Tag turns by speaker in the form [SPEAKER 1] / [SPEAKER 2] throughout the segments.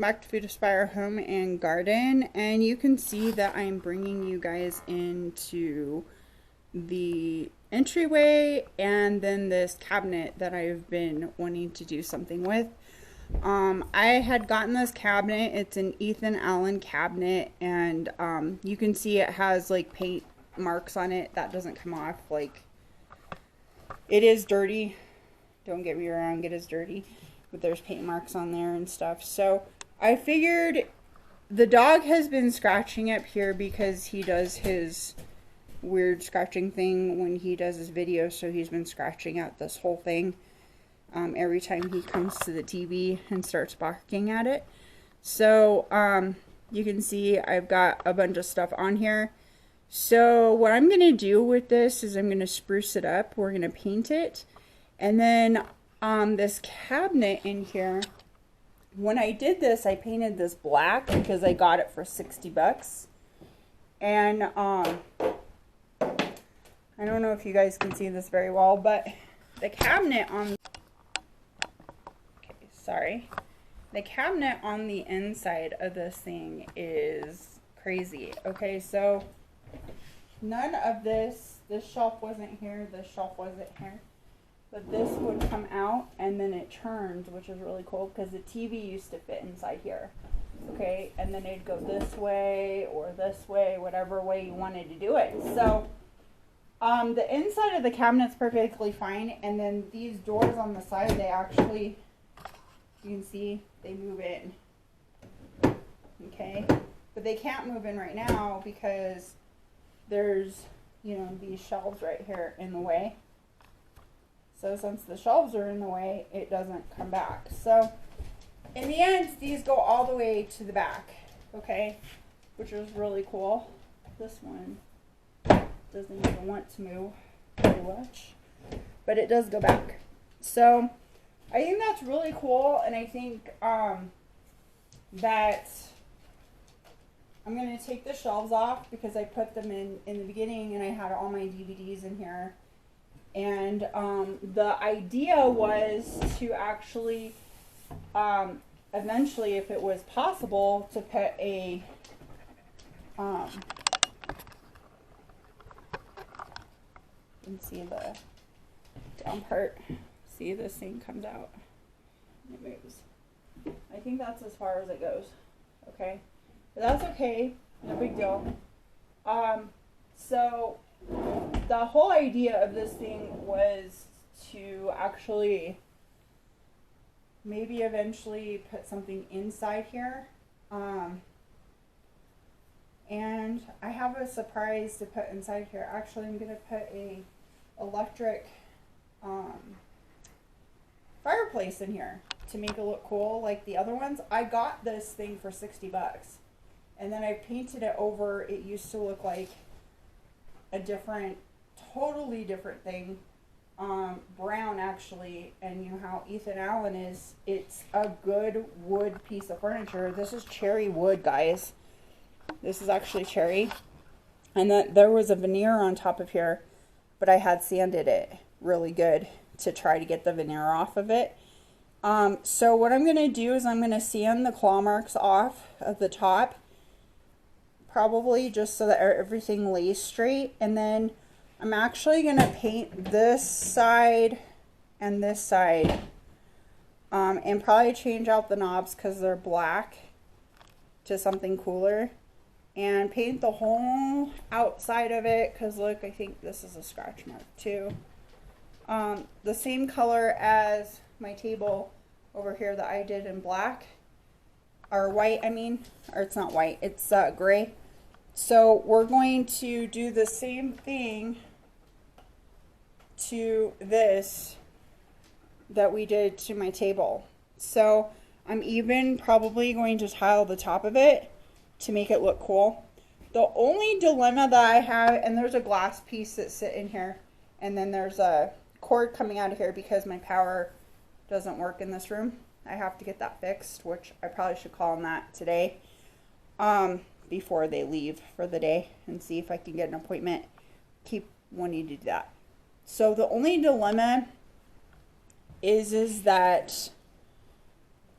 [SPEAKER 1] back to Food Aspire Home and Garden, and you can see that I'm bringing you guys into the entryway and then this cabinet that I've been wanting to do something with. I had gotten this cabinet. It's an Ethan Allen cabinet, and you can see it has like paint marks on it. That doesn't come off. Like, it is dirty. Don't get me wrong, it is dirty. But there's paint marks on there and stuff. So I figured the dog has been scratching up here because he does his weird scratching thing when he does his videos. So he's been scratching out this whole thing every time he comes to the TV and starts barking at it. So you can see I've got a bunch of stuff on here. So what I'm going to do with this is I'm going to spruce it up. We're going to paint it. And then this cabinet in here, when I did this, I painted this black because I got it for 60 bucks. And I don't know if you guys can see this very well, but the cabinet on the cabinet on the inside of this thing is crazy. Okay, so none of this shelf wasn't here, this shelf wasn't here. But this would come out and then it turns, which is really cool because the TV used to fit inside here. Okay, and then it'd go this way or this way, whatever way you wanted to do it. So the inside of the cabinet's perfectly fine, and then these doors on the side, they actually, you can see, they move in. Okay, but they can't move in right now because there's, you know, these shelves right here in the way. So since the shelves are in the way, it doesn't come back. So in the end, these go all the way to the back, okay, which is really cool. This one doesn't even want to move very much, but it does go back. So I think that's really cool, and I think that I'm going to take the shelves off because I put them in the beginning and I had all my DVDs in here. And the idea was to actually, eventually, if it was possible, to put a, you can see the down part. See, this thing comes out. It moves. I think that's as far as it goes. Okay, but that's okay. No big deal. So the whole idea of this thing was to actually maybe eventually put something inside here. And I have a surprise to put inside here. Actually, I'm going to put a electric fireplace in here to make it look cool like the other ones. I got this thing for 60 bucks. And then I painted it over. It used to look like a different, totally different thing, brown actually. And you know how Ethan Allen is, it's a good wood piece of furniture. This is cherry wood, guys. This is actually cherry, and then there was a veneer on top of here, but I had sanded it really good to try to get the veneer off of it. So what I'm going to do is I'm going to sand the claw marks off of the top, probably just so that everything lays straight. And then I'm actually going to paint this side and this side, and probably change out the knobs because they're black to something cooler, and paint the whole outside of it because look, I think this is a scratch mark too. The same color as my table over here that I did in black, or white, I mean, or it's not white, it's gray. So we're going to do the same thing to this that we did to my table. So I'm even probably going to tile the top of it to make it look cool. The only dilemma that I have, and there's a glass piece that's sitting here, and then there's a cord coming out of here because my power doesn't work in this room. I have to get that fixed, which I probably should call them that today, before they leave for the day, and see if I can get an appointment. Keep wanting to do that. So the only dilemma is that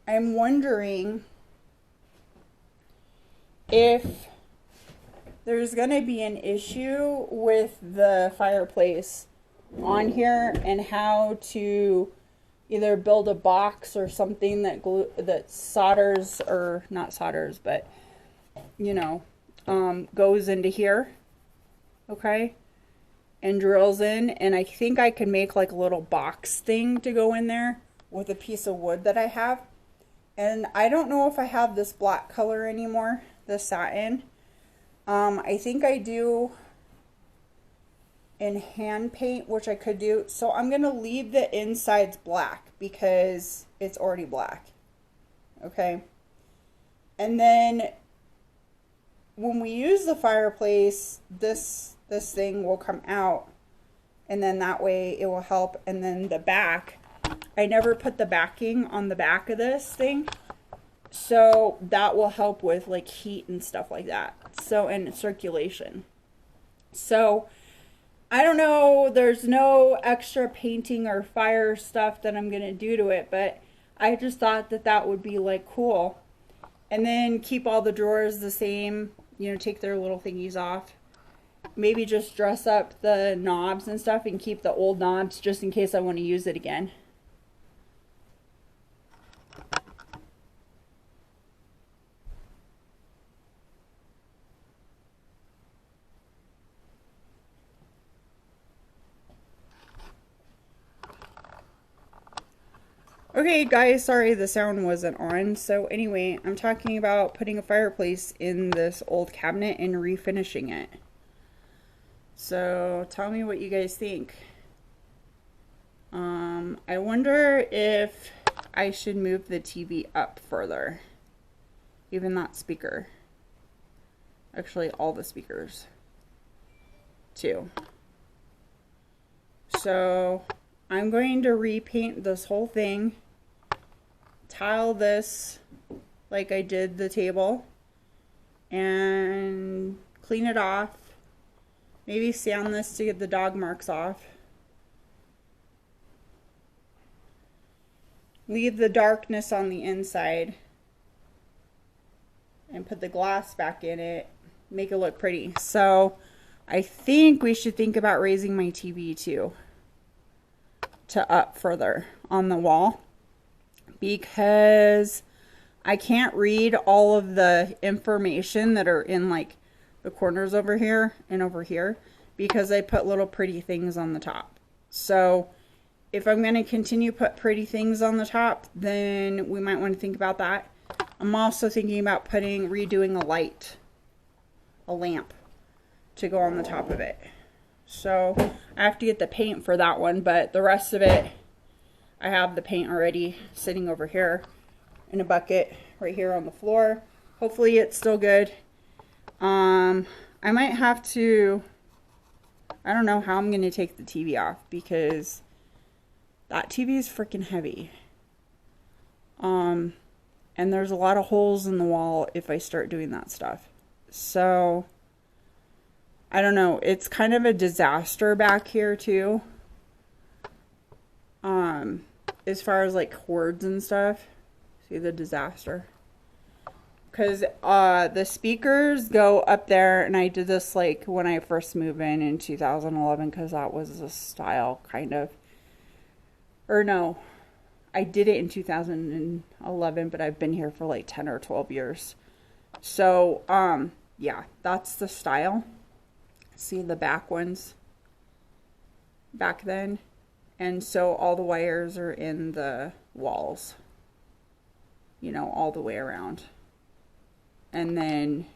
[SPEAKER 1] I'm wondering if there's going to be an issue with the fireplace on here and how to either build a box or something that that solders, or not solders, but you know, goes into here, okay, and drills in. And I think I can make like a little box thing to go in there with a piece of wood that I have. And I don't know if I have this black color anymore, the satin. I think I do in hand paint, which I could do. So I'm going to leave the insides black because it's already black. Okay. And then when we use the fireplace, this thing will come out, and then that way it will help. And then the back, I never put the backing on the back of this thing, so that will help with like heat and stuff like that, so, and circulation. So I don't know, there's no extra painting or fire stuff that I'm gonna do to it, but I just thought that that would be like cool. And then keep all the drawers the same, you know, take their little thingies off. Maybe just dress up the knobs and stuff and keep the old knobs just in case I want to use it again. Okay guys, sorry the sound wasn't on. So anyway, I'm talking about putting a fireplace in this old cabinet and refinishing it. So tell me what you guys think. I wonder if I should move the TV up further. Even that speaker. Actually, all the speakers too. So I'm going to repaint this whole thing, tile this like I did the table, and clean it off. Maybe sand this to get the dog marks off. Leave the darkness on the inside and put the glass back in it. Make it look pretty. So I think we should think about raising my TV too, to up further on the wall, because I can't read all of the information that are in like the corners over here and over here, because I put little pretty things on the top. So if I'm going to continue put pretty things on the top, then we might want to think about that. I'm also thinking about redoing a lamp to go on the top of it. So I have to get the paint for that one, but the rest of it, I have the paint already sitting over here in a bucket right here on the floor. Hopefully it's still good. I might have to, I don't know how I'm going to take the TV off, because that TV is freaking heavy. And there's a lot of holes in the wall if I start doing that stuff. So I don't know. It's kind of a disaster back here too. As far as like cords and stuff. See the disaster? Because the speakers go up there, and I did this like when I first moved in 2011, because that was the style kind of. Or no, I did it in 2011, but I've been here for like 10 or 12 years. So, yeah, that's the style. See the back ones back then. And so all the wires are in the walls, you know, all the way around. And then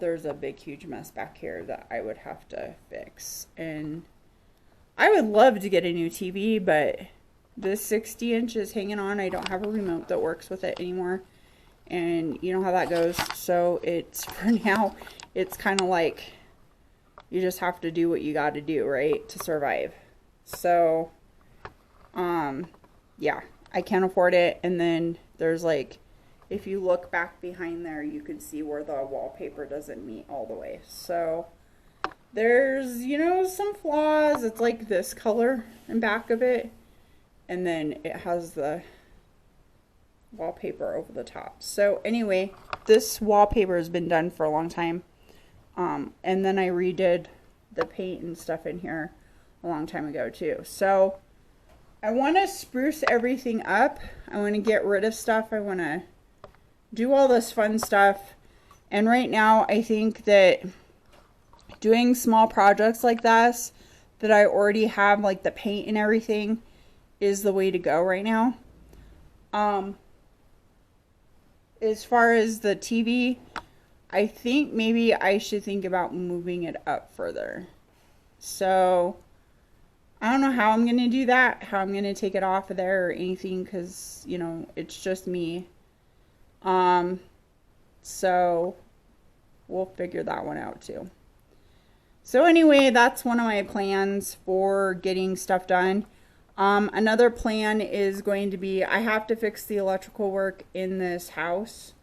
[SPEAKER 1] there's a big, huge mess back here that I would have to fix. And I would love to get a new TV, but this 60 inch is hanging on. I don't have a remote that works with it anymore. And you know how that goes. So it's, for now, it's kind of like you just have to do what you got to do, right, to survive. So, yeah, I can't afford it. And then there's like, if you look back behind there, you can see where the wallpaper doesn't meet all the way. So there's, you know, some flaws. It's like this color in back of it. And then it has the wallpaper over the top. So anyway, this wallpaper has been done for a long time. And then I redid the paint and stuff in here a long time ago too. So I want to spruce everything up. I want to get rid of stuff. I want to do all this fun stuff. And right now I think that doing small projects like this, that I already have like the paint and everything, is the way to go right now. As far as the TV, I think maybe I should think about moving it up further. So I don't know how I'm going to do that, how I'm going to take it off of there or anything, because, you know, it's just me. So we'll figure that one out too. So anyway, that's one of my plans for getting stuff done. Another plan is going to be, I have to fix the electrical work in this house.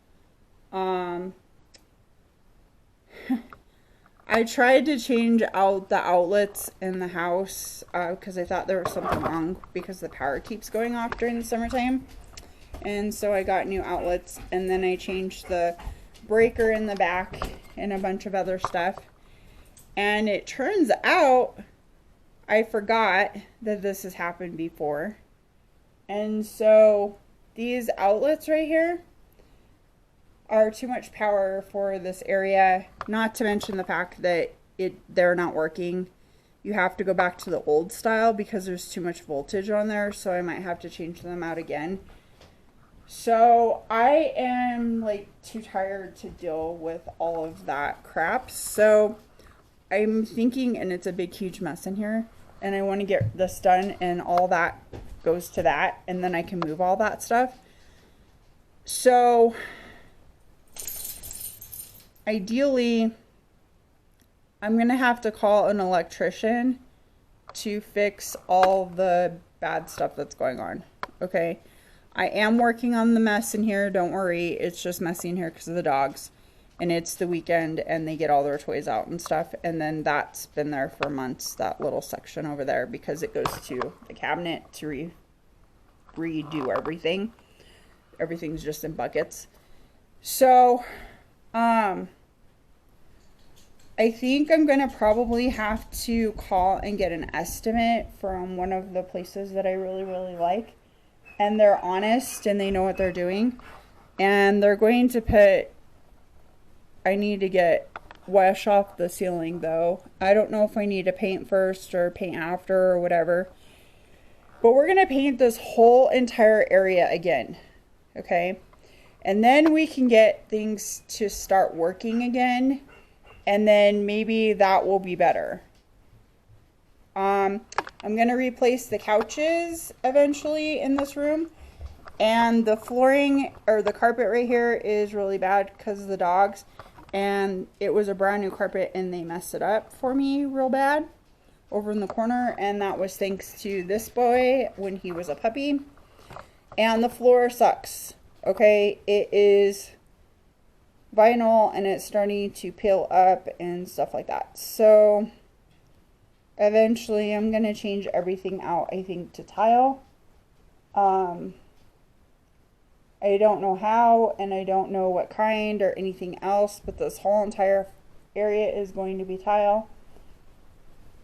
[SPEAKER 1] I tried to change out the outlets in the house because I thought there was something wrong because the power keeps going off during the summertime. And so I got new outlets, and then I changed the breaker in the back and a bunch of other stuff. And it turns out I forgot that this has happened before. And so these outlets right here are too much power for this area, not to mention the fact that they're not working. You have to go back to the old style because there's too much voltage on there, so I might have to change them out again. So I am like too tired to deal with all of that crap. So I'm thinking, and it's a big huge mess in here, and I want to get this done and all that goes to that, and then I can move all that stuff. So ideally, I'm going to have to call an electrician to fix all the bad stuff that's going on. Okay. I am working on the mess in here. Don't worry. It's just messy in here because of the dogs. And it's the weekend and they get all their toys out and stuff. And then that's been there for months, that little section over there, because it goes to the cabinet to redo everything. Everything's just in buckets. So, I think I'm going to probably have to call and get an estimate from one of the places that I really, really like. And they're honest and they know what they're doing. And they're going to put, I need to get wash off the ceiling though. I don't know if I need to paint first or paint after or whatever. But we're going to paint this whole entire area again. Okay. And then we can get things to start working again. And then maybe that will be better. I'm going to replace the couches eventually in this room. And the flooring or the carpet right here is really bad because of the dogs. And it was a brand new carpet and they messed it up for me real bad over in the corner. And that was thanks to this boy when he was a puppy. And the floor sucks. Okay, it is vinyl and it's starting to peel up and stuff like that. So eventually I'm going to change everything out, I think, to tile. I don't know how and I don't know what kind or anything else, but this whole entire area is going to be tile.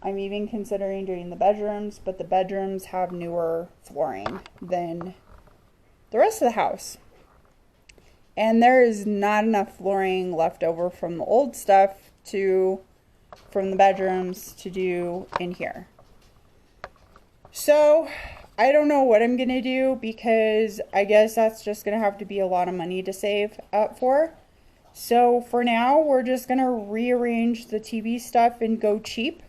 [SPEAKER 1] I'm even considering doing the bedrooms, but the bedrooms have newer flooring than the rest of the house. And there is not enough flooring left over from the old stuff from the bedrooms to do in here. So I don't know what I'm going to do because I guess that's just going to have to be a lot of money to save up for. So for now, we're just going to rearrange the TV stuff and go cheap.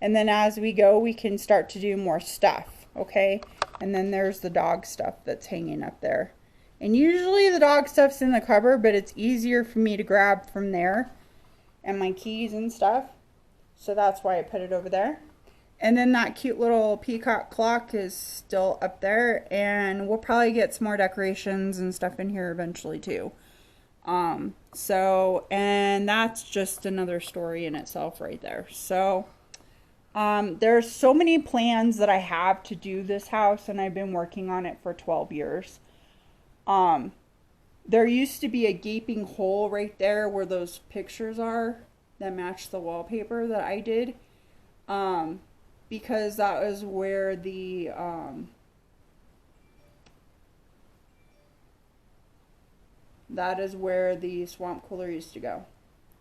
[SPEAKER 1] And then as we go, we can start to do more stuff. Okay. And then there's the dog stuff that's hanging up there. And usually the dog stuff's in the cupboard, but it's easier for me to grab from there and my keys and stuff. So that's why I put it over there. And then that cute little peacock clock is still up there. And we'll probably get some more decorations and stuff in here eventually too. And that's just another story in itself right there. So there's so many plans that I have to do this house, and I've been working on it for 12 years. there used to be a gaping hole right there where those pictures are that match the wallpaper that I did. Because that was where the that is where the swamp cooler used to go.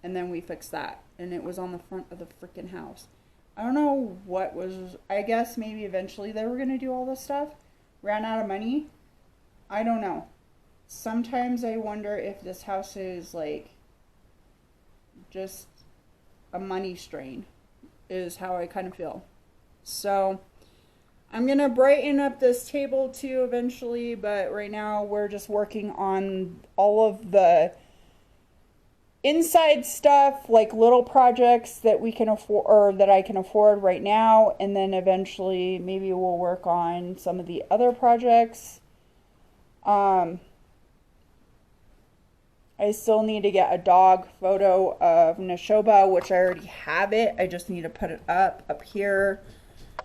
[SPEAKER 1] And then we fixed that. And it was on the front of the freaking house. I don't know what was... I guess maybe eventually they were going to do all this stuff. Ran out of money. I don't know. Sometimes I wonder if this house is like... just a money strain. Is how I kind of feel. So... I'm going to brighten up this table too eventually, but right now we're just working on all of the inside stuff, like little projects that we can afford, or that I can afford right now, and then eventually maybe we'll work on some of the other projects. I still need to get a dog photo of Neshoba, which I already have it. I just need to put it up here.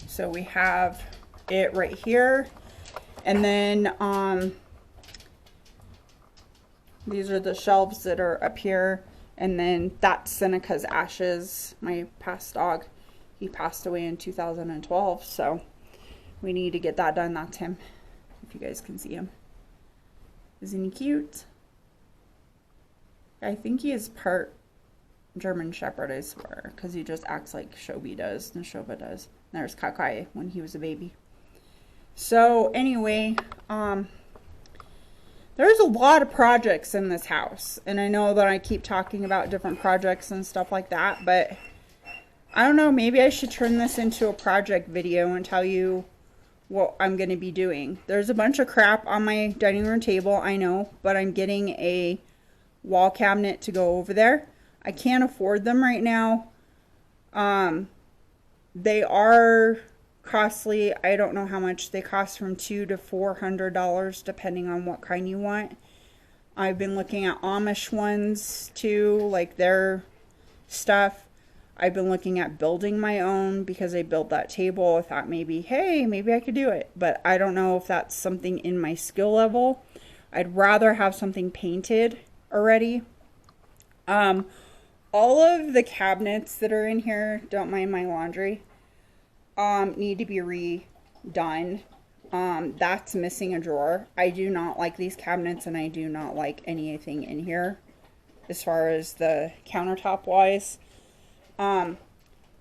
[SPEAKER 1] So we have it right here. And then these are the shelves that are up here. And then that's Seneca's ashes, my past dog. He passed away in 2012, so we need to get that done. That's him, if you guys can see him. Isn't he cute? I think he is part German Shepherd, I swear, because he just acts like Shobi does, Neshoba does. And there's Kakai when he was a baby. So anyway, there's a lot of projects in this house, and I know that I keep talking about different projects and stuff like that, but I don't know, maybe I should turn this into a project video and tell you what I'm going to be doing. There's a bunch of crap on my dining room table, I know, but I'm getting a wall cabinet to go over there. I can't afford them right now. They are costly. I don't know how much they cost, from $200 to $400 depending on what kind you want. I've been looking at Amish ones too, like their stuff. I've been looking at building my own because I built that table. I thought maybe, hey, maybe I could do it, but I don't know if that's something in my skill level. I'd rather have something painted already. All of the cabinets that are in here, don't mind my laundry, need to be redone. That's missing a drawer. I do not like these cabinets, and I do not like anything in here as far as the countertop wise. I'm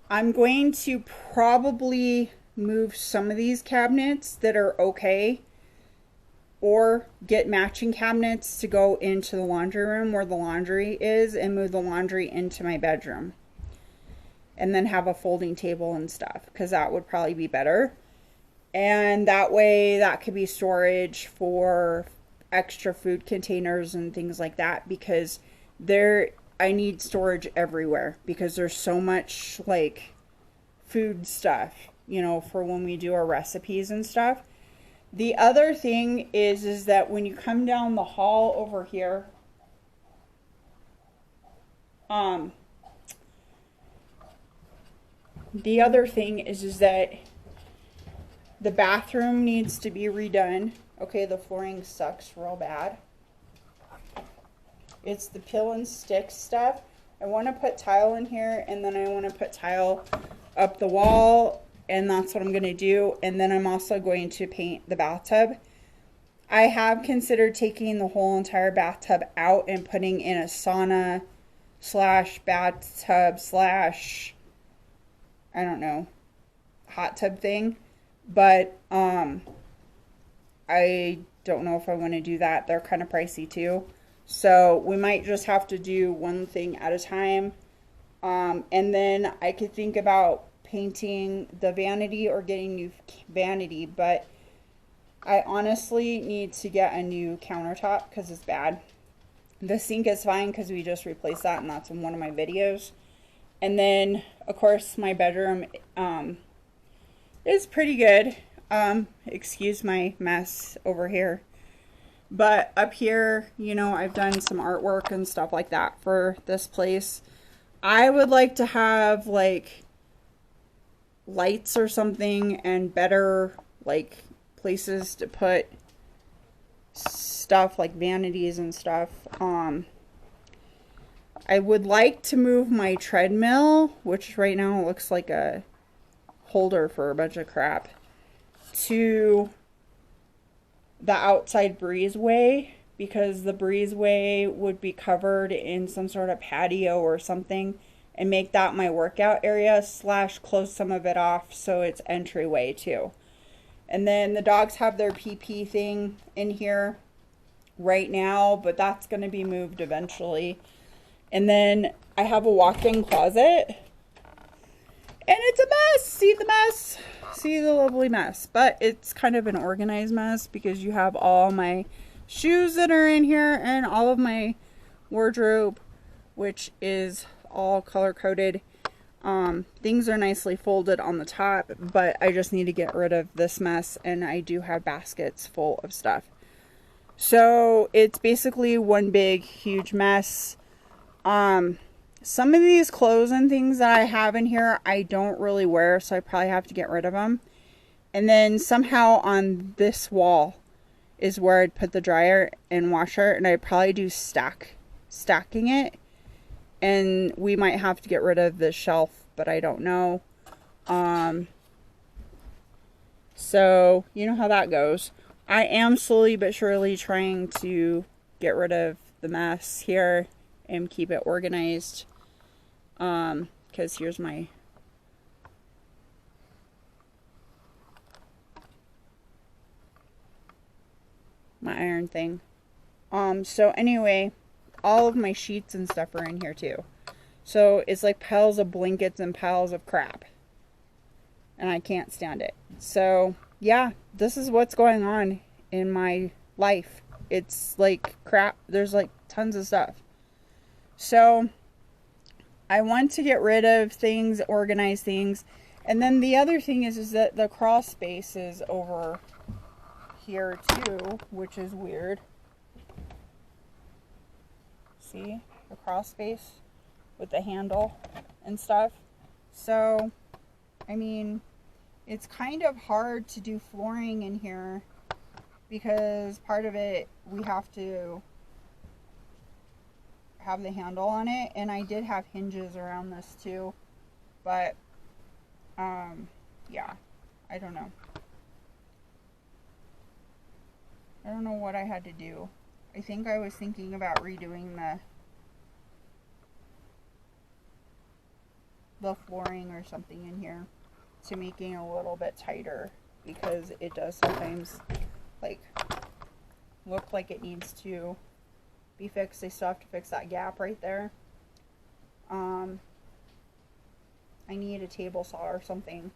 [SPEAKER 1] going to probably move some of these cabinets that are okay, or get matching cabinets to go into the laundry room where the laundry is, and move the laundry into my bedroom. And then have a folding table and stuff, because that would probably be better. And that way that could be storage for extra food containers and things like that, because I need storage everywhere, because there's so much like food stuff, you know, for when we do our recipes and stuff. The other thing is that when you come down the hall over here, the other thing is that the bathroom needs to be redone. Okay, the flooring sucks real bad. It's the peel and stick stuff. I want to put tile in here, and then I want to put tile up the wall, and that's what I'm going to do. And then I'm also going to paint the bathtub. I have considered taking the whole entire bathtub out and putting in a sauna slash bathtub slash, I don't know, hot tub thing. But I don't know if I want to do that. They're kind of pricey too. So we might just have to do one thing at a time. And then I could think about painting the vanity or getting new vanity, but I honestly need to get a new countertop because it's bad. The sink is fine because we just replaced that, and that's in one of my videos. And then of course my bedroom is pretty good. Excuse my mess over here, but up here, you know, I've done some artwork and stuff like that for this place. I would like to have like lights or something, and better like places to put stuff like vanities and stuff. I would like to move my treadmill, which right now looks like a holder for a bunch of crap, to the outside breezeway, because the breezeway would be covered in some sort of patio or something, and make that my workout area / close some of it off so it's entryway too. And then the dogs have their PP thing in here right now, but that's going to be moved eventually. And then I have a walk-in closet, and it's a mess. See the mess? See the lovely mess. But it's kind of an organized mess because you have all my shoes that are in here and all of my wardrobe, which is all color-coded. Things are nicely folded on the top, but I just need to get rid of this mess, and I do have baskets full of stuff. So it's basically one big huge mess. Some of these clothes and things that I have in here I don't really wear, so I probably have to get rid of them. And then somehow on this wall is where I'd put the dryer and washer, and I'd probably do stacking it. And we might have to get rid of the shelf, but I don't know. So you know how that goes. I am slowly but surely trying to get rid of the mess here and keep it organized. Because here's my iron thing. So anyway, all of my sheets and stuff are in here too. So it's like piles of blankets and piles of crap. And I can't stand it. So yeah, this is what's going on in my life. It's like crap. There's like tons of stuff. So I want to get rid of things, organize things. And then the other thing is that the crawl space is over here too, which is weird. See the crawl space with the handle and stuff. So I mean, it's kind of hard to do flooring in here because part of it we have to have the handle on it, and I did have hinges around this too, but yeah, I don't know what I had to do. I think I was thinking about redoing the flooring or something in here to making it a little bit tighter, because it does sometimes like look like it needs to be fixed. I still have to fix that gap right there. I need a table saw or something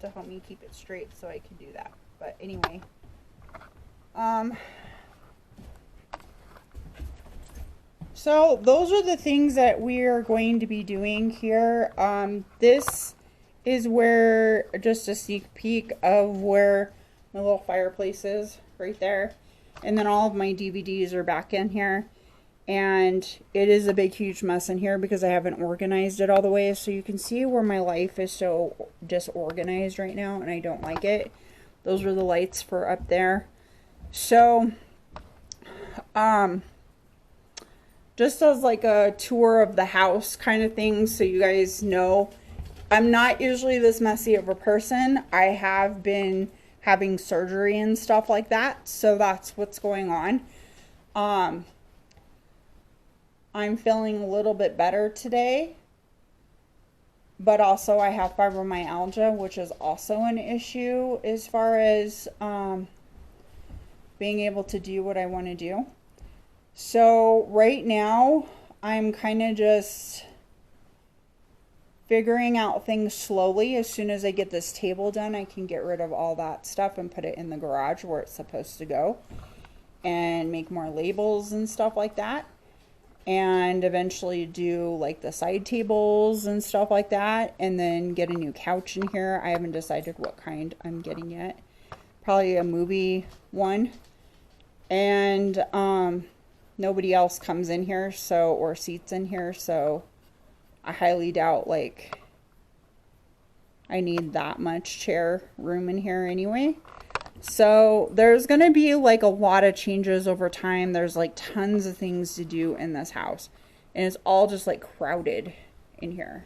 [SPEAKER 1] to help me keep it straight so I can do that. But anyway, so those are the things that we are going to be doing here. This is where, just a sneak peek of where my little fireplace is right there. And then all of my DVDs are back in here. And it is a big, huge mess in here because I haven't organized it all the way. So you can see where my life is so disorganized right now, and I don't like it. Those are the lights for up there. So, just as like a tour of the house kind of thing, so you guys know, I'm not usually this messy of a person. I have been having surgery and stuff like that, so that's what's going on. I'm feeling a little bit better today, but also I have fibromyalgia, which is also an issue as far as being able to do what I want to do. So right now I'm kind of just figuring out things slowly. As soon as I get this table done, I can get rid of all that stuff and put it in the garage where it's supposed to go, and make more labels and stuff like that, and eventually do like the side tables and stuff like that, and then get a new couch in here. I haven't decided what kind I'm getting yet. Probably a movie one. And nobody else comes in here, so, or seats in here, so I highly doubt like I need that much chair room in here anyway. So there's going to be like a lot of changes over time. There's like tons of things to do in this house. And it's all just like crowded in here.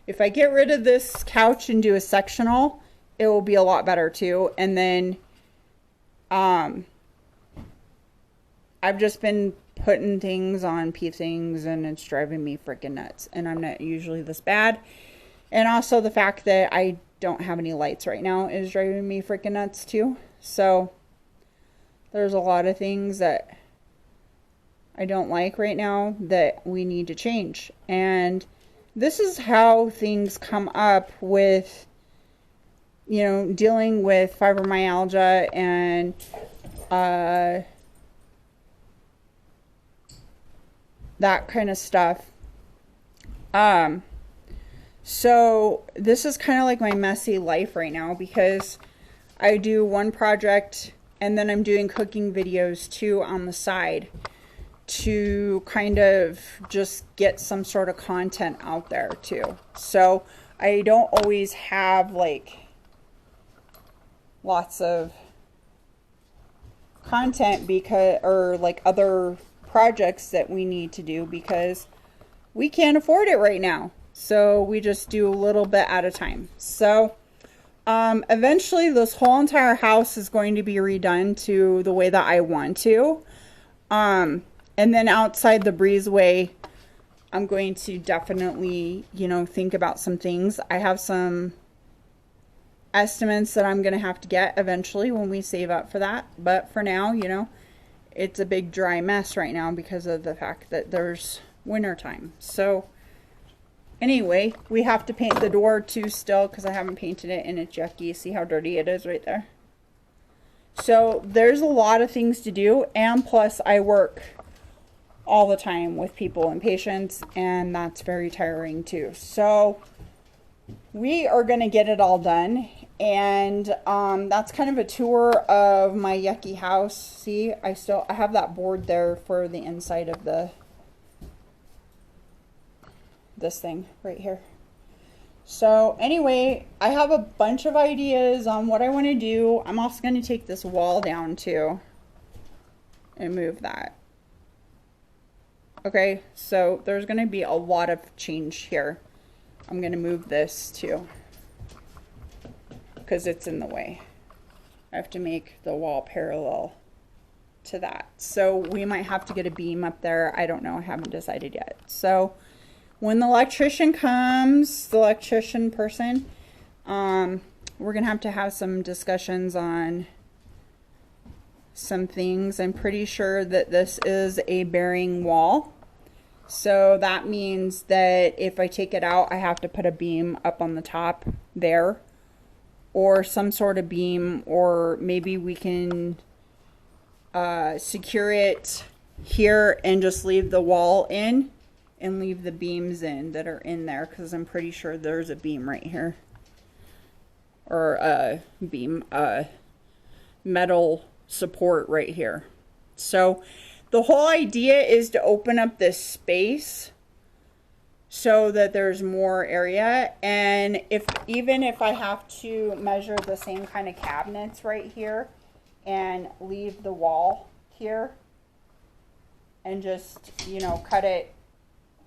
[SPEAKER 1] If I get rid of this couch and do a sectional, it will be a lot better too. And then I've just been putting things on things, and it's driving me freaking nuts. And I'm not usually this bad. And also the fact that I don't have any lights right now is driving me freaking nuts too. So there's a lot of things that I don't like right now that we need to change. And this is how things come up with, you know, dealing with fibromyalgia and that kind of stuff. So this is kind of like my messy life right now, because I do one project and then I'm doing cooking videos too on the side to kind of just get some sort of content out there too. So I don't always have like lots of content because, or like other projects that we need to do, because we can't afford it right now. So we just do a little bit at a time. So eventually this whole entire house is going to be redone to the way that I want to. And then outside the breezeway, I'm going to definitely, you know, think about some things. I have some estimates that I'm going to have to get eventually when we save up for that. But for now, you know, it's a big dry mess right now because of the fact that there's winter time. So anyway, we have to paint the door too still because I haven't painted it and it's yucky. See how dirty it is right there? So there's a lot of things to do, and plus I work all the time with people and patients, and that's very tiring too. So we are going to get it all done, and that's kind of a tour of my yucky house. See, I have that board there for the inside of this thing right here. So anyway, I have a bunch of ideas on what I want to do. I'm also going to take this wall down too and move that. Okay, so there's going to be a lot of change here. I'm going to move this too because it's in the way. I have to make the wall parallel to that. So we might have to get a beam up there. I don't know. I haven't decided yet. So when the electrician comes, the electrician person, we're going to have some discussions on some things. I'm pretty sure that this is a bearing wall. So that means that if I take it out, I have to put a beam up on the top there, or some sort of beam, or maybe we can secure it here and just leave the wall in and leave the beams in that are in there, because I'm pretty sure there's a beam right here, or a beam, metal support right here. So the whole idea is to open up this space so that there's more area. And even if I have to measure the same kind of cabinets right here and leave the wall here and just, you know, cut it,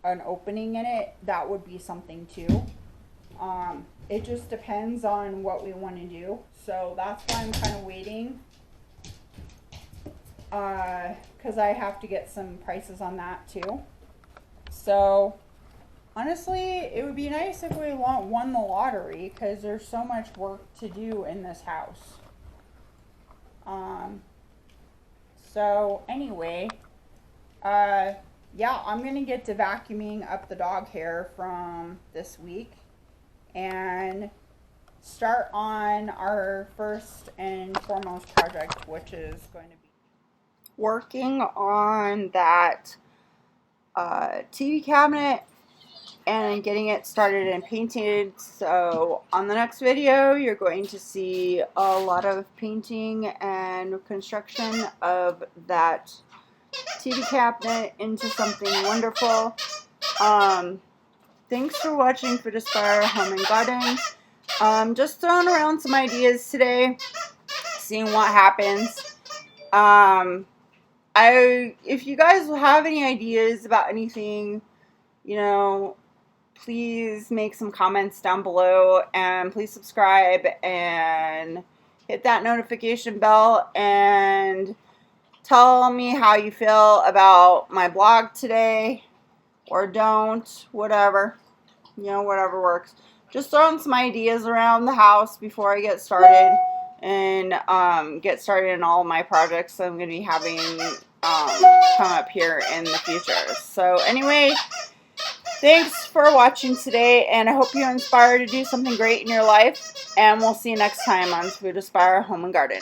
[SPEAKER 1] an opening in it, that would be something too. It just depends on what we want to do. So that's why I'm kind of waiting, because I have to get some prices on that too. So honestly, it would be nice if we won the lottery, because there's so much work to do in this house. So anyway, yeah, I'm gonna get to vacuuming up the dog hair from this week and start on our first and foremost project, which is going to be working on that TV cabinet and getting it started and painted. So on the next video, you're going to see a lot of painting and construction of that TV cabinet into something wonderful. Thanks for watching for Aspire Home and Garden. Just throwing around some ideas today.
[SPEAKER 2] seeing what happens. If you guys have any ideas about anything, you know, please make some comments down below, and please subscribe and hit that notification bell and tell me how you feel about my blog today, or don't, whatever, you know, whatever works. Just throwing some ideas around the house before I get started and get started in all my projects I'm going to be having come up here in the future. So anyway, thanks for watching today, and I hope you're inspired to do something great in your life, and we'll see you next time on Food Aspire Home and Garden.